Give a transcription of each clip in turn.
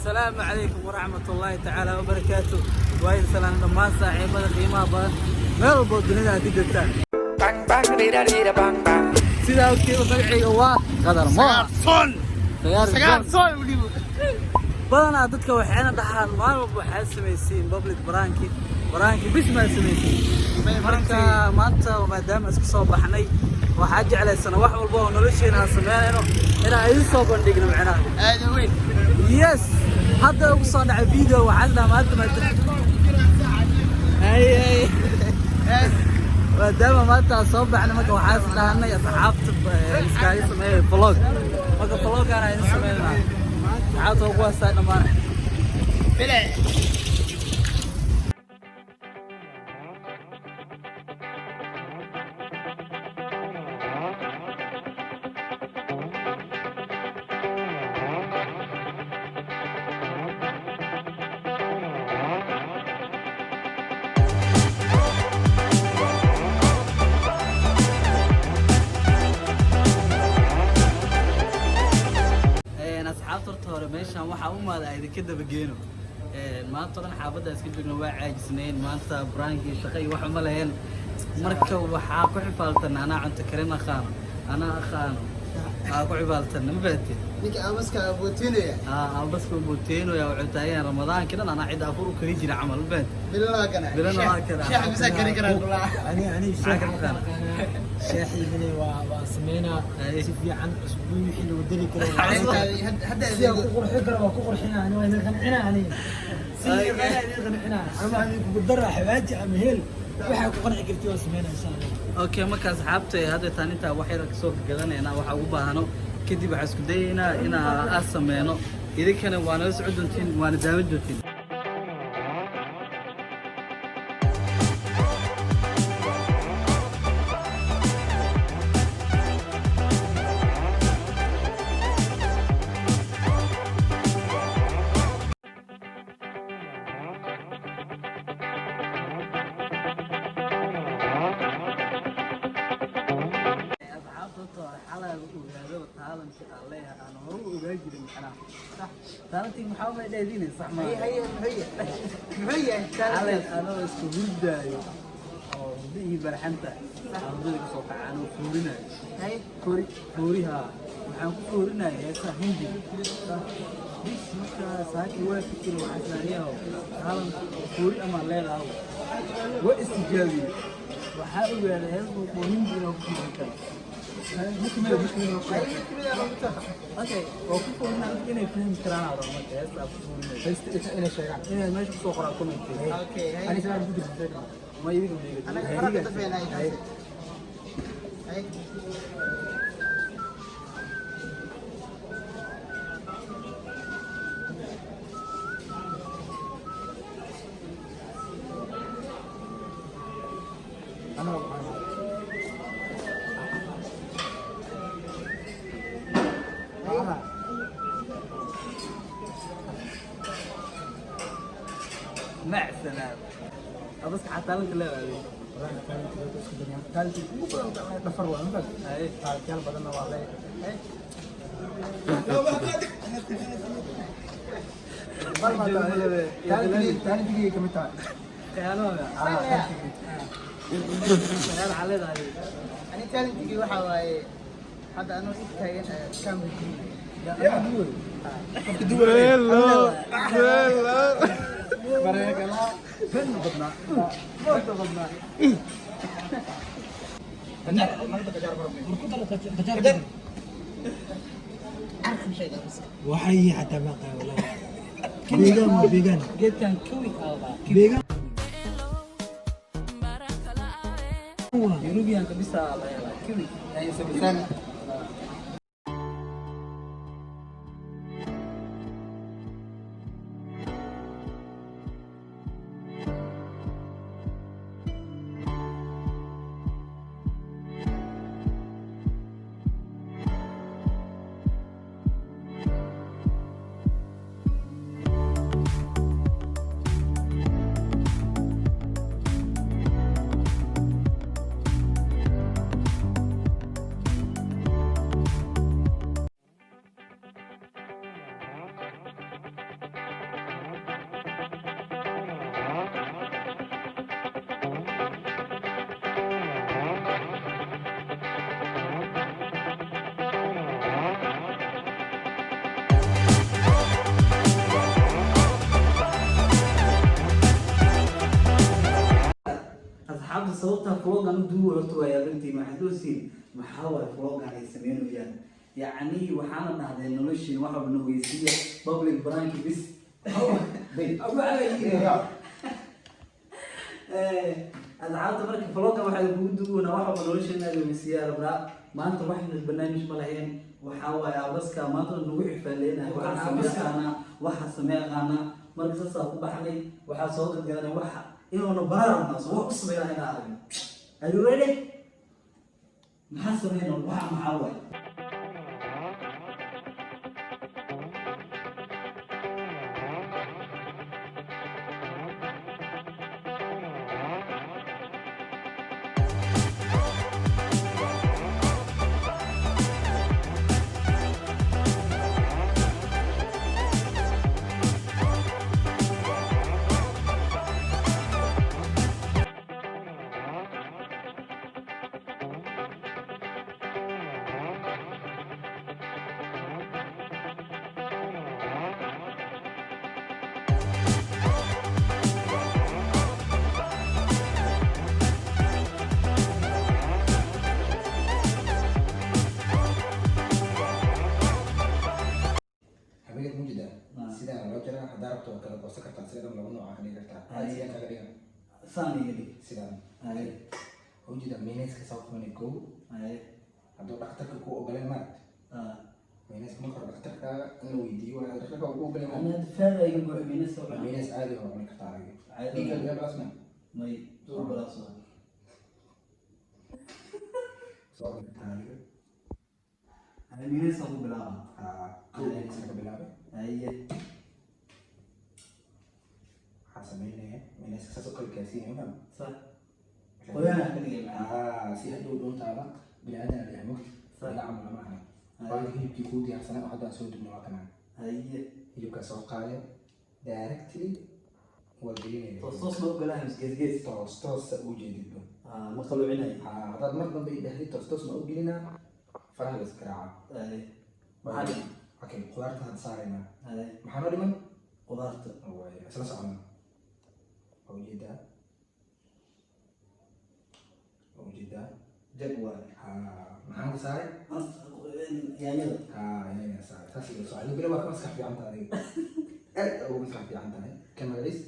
السلام عليكم ورحمة الله تعالى وبركاته. وين سلام دمان صاحبة قيمة بان ميل بودنيدا كجتا بان بان ريدا ريدا بان بان سيدا وكي وفقعي waa qadar ma sagaar soon waliba badana dadka waxayna dhahaan maalmo waxay sameeyeen public branki bisma sameeyeen marka maanta maadaama iska soo baxnay waxa jeclaysan wax walba oo nolosheena sameeyno ina ay soo bandhigno macnaha aad weyn yes hadda ugu soo dhacay video waxa maanta ay maadaama maanta soo baxnay marka waxa dhahanay asxaabta iskaaga sameeyay vlog marka vlog aan ay sameeynaa عاطوا قواسا دمان بلا meeshan waxa u maada ay ka daba geeno maanta tan xaafada iska joogno waa caajisneen maanta branki shaqay wax ma lahayn marka waxa ku xifaaltan ana cunto karina khaan ku xifaaltan ma baatay ninka amaska bootinaya amaska bootinaya wuxuu taagay ramadaan kidan ana cid afur u kari jira amal baat bilaa kana sheekh bisa kari kara ani شاحي مني وسمينا في عن اسبوع حين ودري كده هدا كقر حجر وكقر حنا انا وين قنعنا عليه سي قنعنا اما عليكم بالدره حواجي ام هيل waxa ku qanci kartay oo sameeyna insha Allah okay marka asxaabtay hadda taaninta wax yar ka soo gadanayna waxa ugu baahano kadib waxa isku dayeena in aan sameeyno idinkana waa nala socodontiin waana daawad doontiin تانتي محاولة دايدين صح ما هي على أنا استوردة أو دي برحنتا أرضي كسوق عنو فورنا هاي فوريها محن فورنا يا سهندي بس مكا ساكي واقف كل وحسانية عالم فوري أما لا لا واستجابي وحاول على هذا وهندي لو كذا اوكي وكيفو هنا إنه يفهم كلام هذا ما كيس بس إنه شيء إنه ماشي بسوق على كومنت اوكي أنا سأل بدي ما يبي أنا قرأت فين هاي أنا مع السلامة أبص حتى لك لا كانت مو كلام نفر ولا بس هاي كان بدنا والله هاي تاني تيجي كم تاني أنا على ذا أنا تاني تيجي وحواي هذا أنا إتكلم كم يا أبوي كدول لا مريك لا فين بدنا ما بدنا أنا ما تجارب تجارب أرخم شيء بس وحي حتى باقي ولا بيجان ما بيجان جيت كان كوي بيجان يروبيان كبسة كوي يعني سبسان sababta vloggan u duubo horta waa yaabantiin waxaad doosiin maxaa waaye vloggan ay sameynayaan yacni waxaana dhahdeen noloshii wax walba nogeysiiya public branch bis asxaabta marka vloggan waxaa kugu duubona wax walba nolosheena nogeysiiya rabnaa maanta waxna barnaamij ma lahayn waxaa waaye abaska maanta nagu xifaaleynahay waxaa sameeyaqaanaa waxaa sameeyaqaanaa marka saasaa ku baxnay waxaa soo gadgalanay waxa inuuna baararnaa soo wax u sameynaa inaa aragno are you ready maxaa sameynaa waxa maxaa waaye darabto kala goosan kartaa sida laba nooc ah dhigi kartaa aad kaga dhigan saan yiri sida hojida mineska South Manico haduu dhakhtarka ku ogolaan ma mineska ma qoro dhakhtarka inuu weydiiyo waxa dhakhtarka uu ogolaan ana faaday inuu mineska mines aadi oo cuni kartaa dhiga dhiga balasna may duu balasna soo taaliga ana mineska ku bilaaba mineska ka bilaaba aye سميناه من أساس كل كاسين هم صح ويانا كذي سيهدوا دون تعبان بالعادة اللي هم لا عمل معنا بعد كده بتكون دي أحسن واحد أسود من كمان هي يبقى سوق قاية دايركتلي وديني تصوص ما بقولها مش جزجز تصوص وجديد ما طلعوا عيني هذا المرض بيدهلي تصوص ما بقولنا فرح السكراعة محل أوكي قدرت هتصارينا محل من قدرت هو أساس عنا وجدا جدول محمد ساري يعني يعني ساري تاسي سؤال بلا ما مسح في عن تاريخ أو مسح في عن تاريخ كم رئيس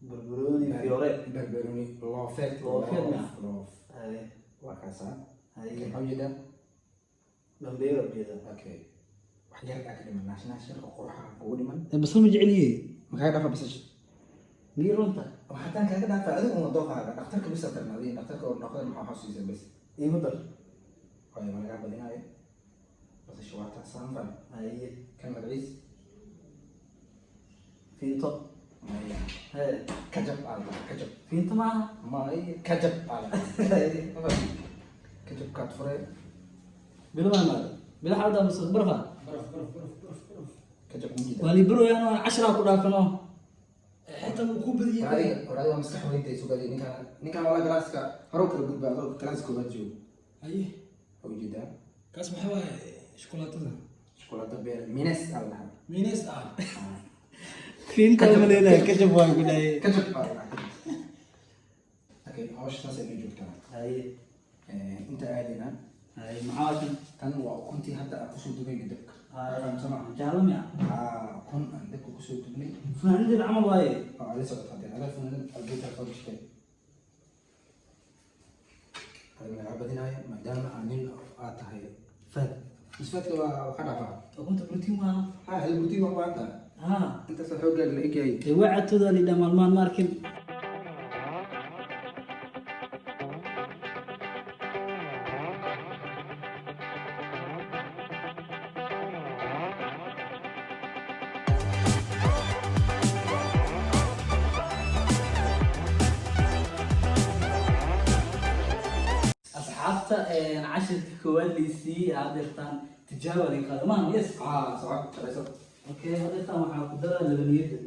بربروني فيوريت بربروني لوفيت لوف وكاسا هاي كم وجدا بمبيرو بيدا اوكي waxyar ka dhiman national qurxan ugu dhiman bas ma jeceliye maxay dhafa bas miirunta waxaan kaaga dhaafaa adigu ma dooqaaga dhakhtarka bisa tarnaadeen dhakhtarka oo noqday maxaa xasuusiisa bas iigu dar way malaga badinaayo bas shawaata sanfan haye kan magaciis finto maya he kajab ala kajab finto maaha may kajab ala kajab kaad fure bilaha bila xalada masoo barfa kajab mujida wali bro yana 10 ku dhaafano حتى مكوبري وراي مسح وين تيسو قال نيكا ولا جلاسكا هروك الجود هروك كلاسيكو بجو ايه وجدا كاس محوا شوكولاته شوكولاته بير مينس الله مينيس فين كملنا كجب واي قداي كجب اوكي هوش ناس اللي جبتها هاي انت قاعدين هاي معاكم كان وكنت حتى اقصد دبي قدك هاي سمع جالم يا كن عندك اقصد دبي فنان العمل واي لسه بتحضر انا فنان البيت الفرش كده هذا العبادين هاي ما دام عاملين قاطع هي فات مش فات وخدعها كنت بروتين وانا ها البروتين هو انت انت سحوق لك ايه وعدت ذا اللي دم المان ماركن أصحابته عشر كواليسي هذا تجاوز القدمان يس صح اوكي هذا تاع مع قدره اللبنيه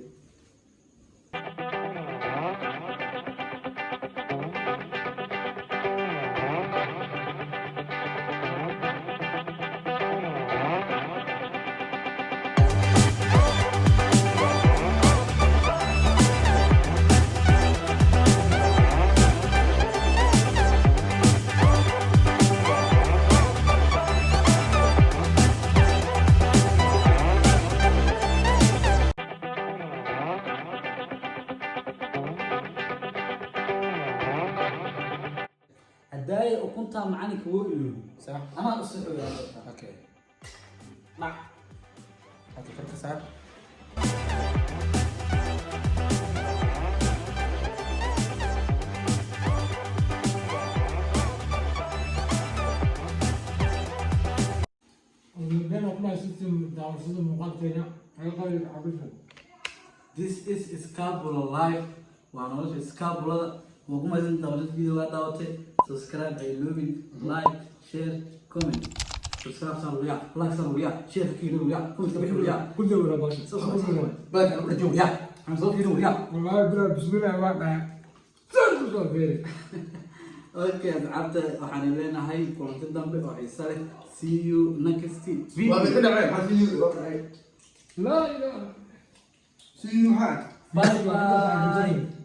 هدايا وكنت معاني كويلو صح أنا أصحى يا اوكي نعم هاتي فرقة صعب وبين أقنع سيستم دعوة مقاطعين هيقال عبده. This is Scapula Live وأنا وش Scapula وكم إذا داونلود فيديو داوته subscribe أي لوبين like share comment subscribe صار وياه like صار وياه share كيلو وياه كل تبيه وياه كل ده ولا باشا. بعد أنا برجع وياه أنا صوت كيلو وياه والله بلا بسم الله الرحمن الرحيم. صار فيري. أوكي عبد وحنا لنا هاي كونت الدم وحيصير see you next video لا إله. See you hard. bye bye